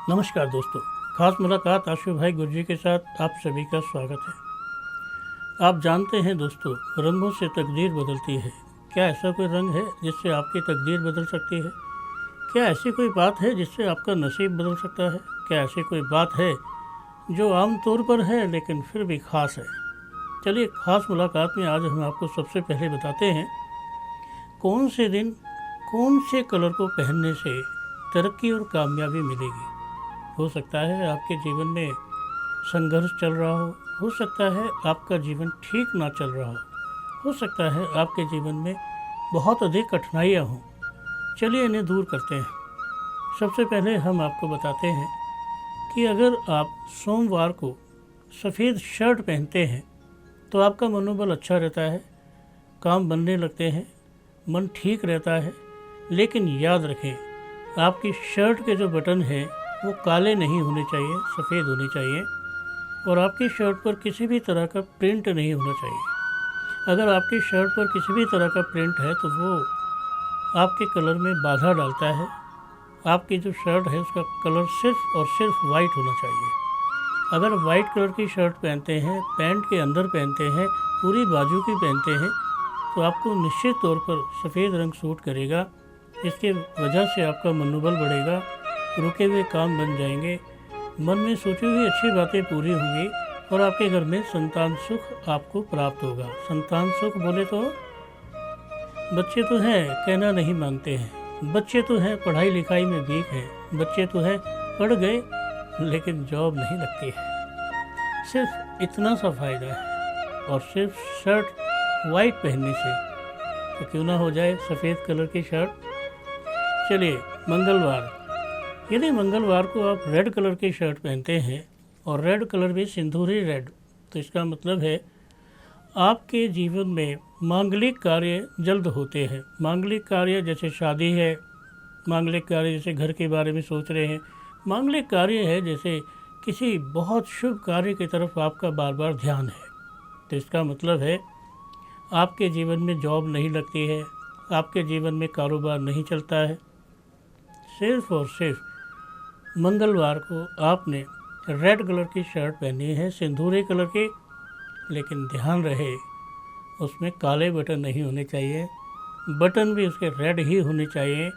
नमस्कार दोस्तों, खास मुलाकात आशु भाई गुरजी के साथ आप सभी का स्वागत है। आप जानते हैं दोस्तों, रंगों से तकदीर बदलती है। क्या ऐसा कोई रंग है जिससे आपकी तकदीर बदल सकती है? क्या ऐसी कोई बात है जिससे आपका नसीब बदल सकता है? क्या ऐसी कोई बात है जो आम तौर पर है लेकिन फिर भी खास है? चलिए, खास मुलाकात में आज हम आपको सबसे पहले बताते हैं कौन से दिन कौन से कलर को पहनने से तरक्की और कामयाबी मिलेगी। हो सकता है आपके जीवन में संघर्ष चल रहा हो सकता है आपका जीवन ठीक ना चल रहा हो सकता है आपके जीवन में बहुत अधिक कठिनाइयाँ हों। चलिए इन्हें दूर करते हैं। सबसे पहले हम आपको बताते हैं कि अगर आप सोमवार को सफ़ेद शर्ट पहनते हैं तो आपका मनोबल अच्छा रहता है, काम बनने लगते हैं, मन ठीक रहता है। लेकिन याद रखें, आपकी शर्ट के जो बटन हैं वो काले नहीं होने चाहिए, सफ़ेद होने चाहिए। और आपकी शर्ट पर किसी भी तरह का प्रिंट नहीं होना चाहिए। अगर आपकी शर्ट पर किसी भी तरह का प्रिंट है तो वो आपके कलर में बाधा डालता है। आपकी जो शर्ट है उसका कलर सिर्फ और सिर्फ वाइट होना चाहिए। अगर वाइट कलर की शर्ट पहनते हैं, पैंट के अंदर पहनते हैं, पूरी बाजू की पहनते हैं, तो आपको निश्चित तौर पर सफ़ेद रंग सूट करेगा। इसके वजह से आपका मनोबल बढ़ेगा, रुके हुए काम बन जाएंगे, मन में सोची हुई अच्छी बातें पूरी होंगी और आपके घर में संतान सुख आपको प्राप्त होगा। संतान सुख बोले तो बच्चे तो हैं, कहना नहीं मानते हैं। बच्चे तो हैं, पढ़ाई लिखाई में वीक हैं। बच्चे तो हैं, पढ़ गए लेकिन जॉब नहीं लगती है। सिर्फ इतना सा फ़ायदा है। और सिर्फ शर्ट वाइट पहनने से तो क्यों ना हो जाए सफ़ेद कलर की शर्ट। चलिए, मंगलवार, यदि मंगलवार को आप रेड कलर की शर्ट पहनते हैं और रेड कलर भी सिंदूरी रेड, तो इसका मतलब है आपके जीवन में मांगलिक कार्य जल्द होते हैं। मांगलिक कार्य जैसे शादी है, मांगलिक कार्य जैसे घर के बारे में सोच रहे हैं, मांगलिक कार्य है जैसे किसी बहुत शुभ कार्य की तरफ आपका बार बार ध्यान है। तो इसका मतलब है आपके जीवन में जॉब नहीं लगती है, आपके जीवन में कारोबार नहीं चलता है। सिर्फ और सिर्फ मंगलवार को आपने रेड कलर की शर्ट पहनी है, सिंदूरी कलर की, लेकिन ध्यान रहे उसमें काले बटन नहीं होने चाहिए। बटन भी उसके रेड ही होने चाहिए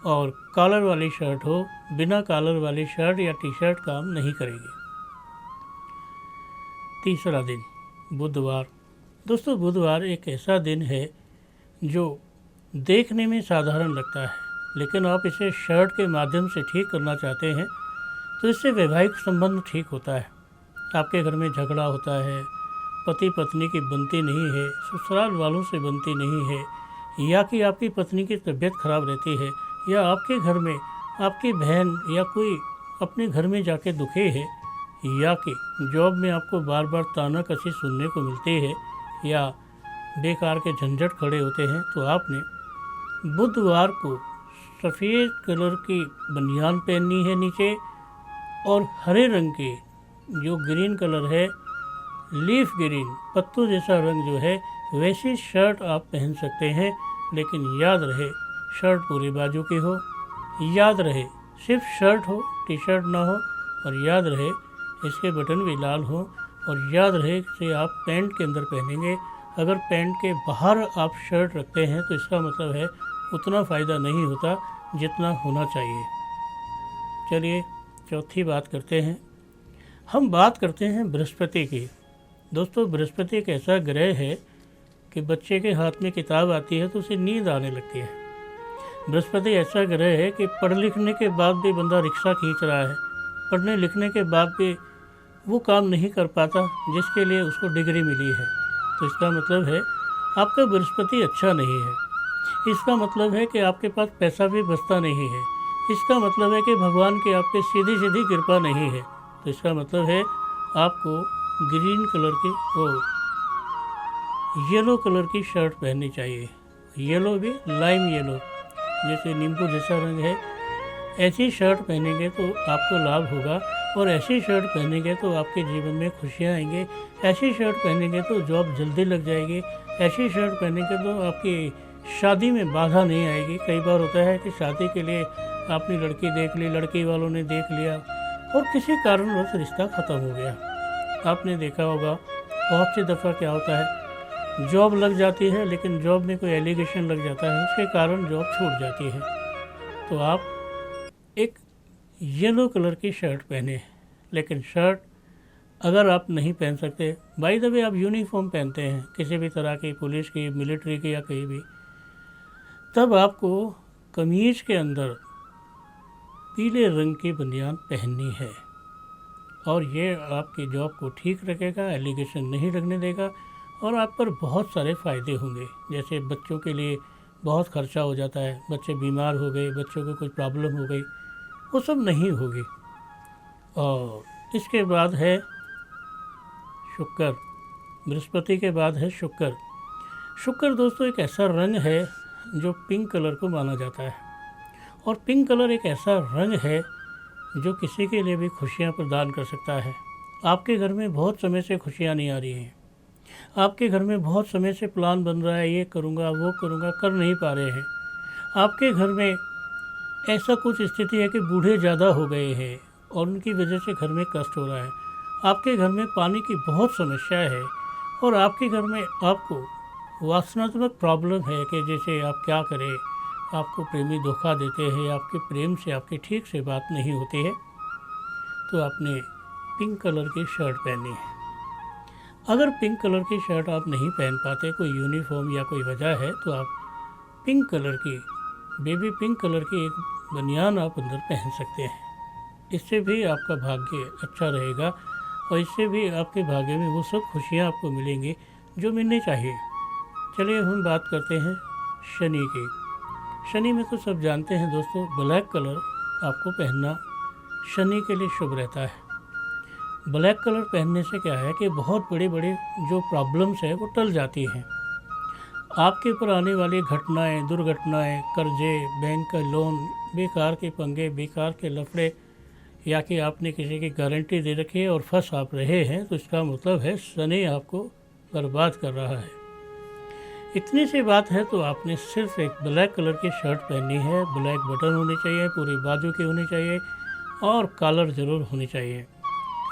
और कॉलर वाली शर्ट हो। बिना कॉलर वाली शर्ट या टी शर्ट काम नहीं करेगी। तीसरा दिन, बुधवार। दोस्तों, बुधवार एक ऐसा दिन है जो देखने में साधारण लगता है, लेकिन आप इसे शर्ट के माध्यम से ठीक करना चाहते हैं तो इससे वैवाहिक संबंध ठीक होता है। आपके घर में झगड़ा होता है, पति पत्नी की बनती नहीं है, ससुराल वालों से बनती नहीं है, या कि आपकी पत्नी की तबीयत खराब रहती है, या आपके घर में आपकी बहन या कोई अपने घर में जाके दुखी है, या कि जॉब में आपको बार बार ताना कसी सुनने को मिलती है, या बेकार के झंझट खड़े होते हैं, तो आपने बुधवार को सफ़ेद कलर की बनियान पहननी है नीचे, और हरे रंग के जो ग्रीन कलर है, लीफ ग्रीन, पत्तों जैसा रंग जो है, वैसी शर्ट आप पहन सकते हैं। लेकिन याद रहे शर्ट पूरी बाजू की हो, याद रहे सिर्फ शर्ट हो, टी शर्ट ना हो, और याद रहे इसके बटन भी लाल हो, और याद रहे इसे आप पैंट के अंदर पहनेंगे। अगर पैंट के बाहर आप शर्ट रखते हैं तो इसका मतलब है उतना फ़ायदा नहीं होता जितना होना चाहिए। चलिए, चौथी बात करते हैं। हम बात करते हैं बृहस्पति की। दोस्तों, बृहस्पति एक ऐसा ग्रह है कि बच्चे के हाथ में किताब आती है तो उसे नींद आने लगती है। बृहस्पति ऐसा ग्रह है कि पढ़ लिखने के बाद भी बंदा रिक्शा खींच रहा है, पढ़ने लिखने के बाद भी वो काम नहीं कर पाता जिसके लिए उसको डिग्री मिली है। तो इसका मतलब है आपका बृहस्पति अच्छा नहीं है। इसका मतलब है कि आपके पास पैसा भी बचता नहीं है। इसका मतलब है कि भगवान की आप पे सीधी सीधी कृपा नहीं है। तो इसका मतलब है आपको ग्रीन कलर की येलो कलर की शर्ट पहननी चाहिए। येलो भी लाइम येलो, जैसे नींबू जैसा रंग है, ऐसी शर्ट पहनेंगे तो आपको लाभ होगा। और ऐसी शर्ट पहनेंगे तो आपके जीवन में खुशियाँ आएंगे। ऐसी शर्ट पहनेंगे तो जॉब जल्दी लग जाएगी। ऐसी शर्ट पहनेंगे तो आपकी शादी में बाधा नहीं आएगी। कई बार होता है कि शादी के लिए आपने लड़की देख ली, लड़की वालों ने देख लिया, और किसी कारणवश रिश्ता ख़त्म हो गया। आपने देखा होगा बहुत सी दफ़ा क्या होता है, जॉब लग जाती है लेकिन जॉब में कोई एलिगेशन लग जाता है, उसके कारण जॉब छूट जाती है। तो आप एक येलो कलर की शर्ट पहने, लेकिन शर्ट अगर आप नहीं पहन सकते, बाय द वे आप यूनिफॉर्म पहनते हैं किसी भी तरह की, पुलिस की, मिलिट्री की या कहीं भी, तब आपको कमीज़ के अंदर पीले रंग की बनियान पहननी है और ये आपकी जॉब को ठीक रखेगा, एलिगेशन नहीं लगने देगा और आप पर बहुत सारे फ़ायदे होंगे। जैसे बच्चों के लिए बहुत खर्चा हो जाता है, बच्चे बीमार हो गए, बच्चों को कुछ प्रॉब्लम हो गई, वो सब नहीं होगी। और इसके बाद है शुक्र, बृहस्पति के बाद है शुक्र। शुक्र दोस्तों एक ऐसा रंग है जो पिंक कलर को माना जाता है और पिंक कलर एक ऐसा रंग है जो किसी के लिए भी खुशियां प्रदान कर सकता है। आपके घर में बहुत समय से खुशियां नहीं आ रही हैं, आपके घर में बहुत समय से प्लान बन रहा है, ये करूँगा वो करूँगा, कर नहीं पा रहे हैं। आपके घर में ऐसा कुछ स्थिति है कि बूढ़े ज़्यादा हो गए हैं और उनकी वजह से घर में कष्ट हो रहा है। आपके घर में पानी की बहुत समस्या है और आपके घर में आपको वासनात्मक प्रॉब्लम है कि जैसे आप क्या करें, आपको प्रेमी धोखा देते हैं, आपके प्रेम से आपकी ठीक से बात नहीं होती है, तो आपने पिंक कलर की शर्ट पहनी है। अगर पिंक कलर की शर्ट आप नहीं पहन पाते, कोई यूनिफॉर्म या कोई वजह है, तो आप पिंक कलर की, बेबी पिंक कलर की एक बनियान आप अंदर पहन सकते हैं। इससे भी आपका भाग्य अच्छा रहेगा और इससे भी आपके भाग्य में वो सब खुशियाँ आपको मिलेंगी जो मिलनी चाहिए। चलिए हम बात करते हैं शनि की। शनि में तो सब जानते हैं दोस्तों, ब्लैक कलर आपको पहनना शनि के लिए शुभ रहता है। ब्लैक कलर पहनने से क्या है कि बहुत बड़ी बड़ी जो प्रॉब्लम्स है वो टल जाती हैं। आपके ऊपर आने वाली घटनाएं, दुर्घटनाएं, कर्जे, बैंक का लोन, बेकार के पंगे, बेकार के लफड़े, या कि आपने किसी की गारंटी दे रखी है और फंस आप रहे हैं, तो इसका मतलब है शनि आपको बर्बाद कर रहा है। इतनी सी बात है तो आपने सिर्फ एक ब्लैक कलर की शर्ट पहननी है, ब्लैक बटन होने चाहिए, पूरी बाजू की होनी चाहिए और कॉलर ज़रूर होनी चाहिए।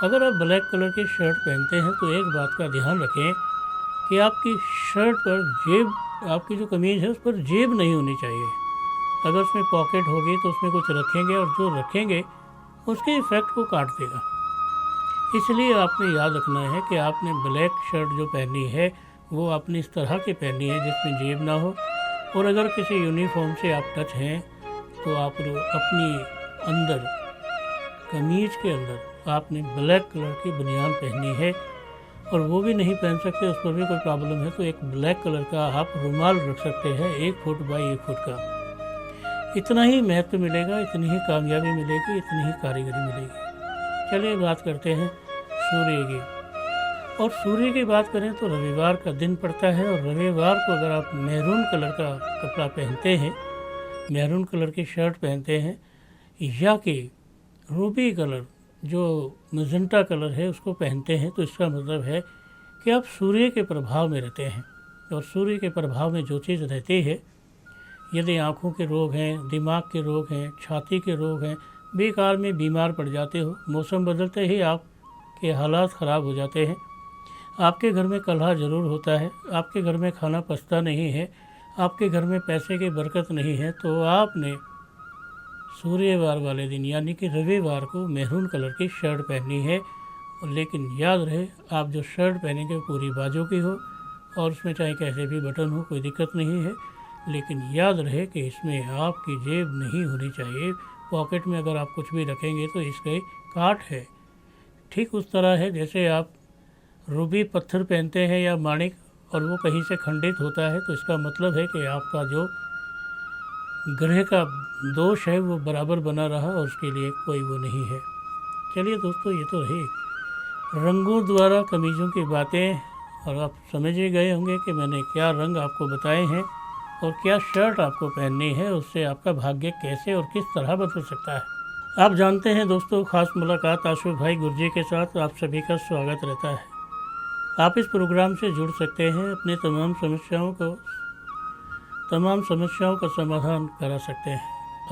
अगर आप ब्लैक कलर की शर्ट पहनते हैं तो एक बात का ध्यान रखें कि आपकी शर्ट पर जेब, आपकी जो कमीज़ है उस पर जेब नहीं होनी चाहिए। अगर उसमें पॉकेट होगी तो उसमें कुछ रखेंगे और जो रखेंगे उसके इफ़ेक्ट को काट देगा। इसलिए आपने याद रखना है कि आपने ब्लैक शर्ट जो पहनी है वो आपने इस तरह की पहनी है जिसमें जेब ना हो, और अगर किसी यूनिफॉर्म से आप टच हैं तो आप अपनी अंदर कमीज़ के अंदर आपने ब्लैक कलर की बनियान पहनी है, और वो भी नहीं पहन सकते, उस पर भी कोई प्रॉब्लम है तो एक ब्लैक कलर का आप रुमाल रख सकते हैं 1 फुट बाई 1 फुट का। इतना ही महत्व मिलेगा, इतनी ही कामयाबी मिलेगी, इतनी ही कारीगरी मिलेगी। चलिए बात करते हैं सूर्य की। और सूर्य की बात करें तो रविवार का दिन पड़ता है और रविवार को अगर आप मैरून कलर का कपड़ा पहनते हैं, मैरून कलर की शर्ट पहनते हैं, या कि रूबी कलर जो मजेंटा कलर है उसको पहनते हैं, तो इसका मतलब है कि आप सूर्य के प्रभाव में रहते हैं। और सूर्य के प्रभाव में जो चीज़ रहती है, यदि आँखों के रोग हैं, दिमाग के रोग हैं, छाती के रोग हैं, बेकार में बीमार पड़ जाते हो, मौसम बदलते ही आपके हालात ख़राब हो जाते हैं, आपके घर में कलह ज़रूर होता है, आपके घर में खाना पचता नहीं है, आपके घर में पैसे की बरकत नहीं है, तो आपने सूर्यवार वाले दिन यानी कि रविवार को मैरून कलर की शर्ट पहननी है। लेकिन याद रहे, आप जो शर्ट पहनेंगे पूरी बाजू की हो और उसमें चाहे कैसे भी बटन हो, कोई दिक्कत नहीं है, लेकिन याद रहे कि इसमें आपकी जेब नहीं होनी चाहिए। पॉकेट में अगर आप कुछ भी रखेंगे तो इसके काट है। ठीक उस तरह है जैसे आप रूबी पत्थर पहनते हैं या माणिक और वो कहीं से खंडित होता है, तो इसका मतलब है कि आपका जो ग्रह का दोष है वो बराबर बना रहा और उसके लिए कोई वो नहीं है। चलिए दोस्तों, ये तो रही रंगों द्वारा कमीज़ों की बातें, और आप समझ ही गए होंगे कि मैंने क्या रंग आपको बताए हैं और क्या शर्ट आपको पहननी है, उससे आपका भाग्य कैसे और किस तरह बदल सकता है। आप जानते हैं दोस्तों, ख़ास मुलाकात आशु भाई गुरजी के साथ आप सभी का स्वागत रहता है। आप इस प्रोग्राम से जुड़ सकते हैं, अपने तमाम समस्याओं का समाधान करा सकते हैं।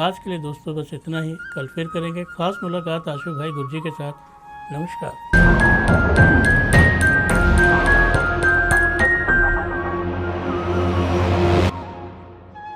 आज के लिए दोस्तों बस इतना ही। कल फिर करेंगे खास मुलाकात आशु भाई गुरजी के साथ। नमस्कार।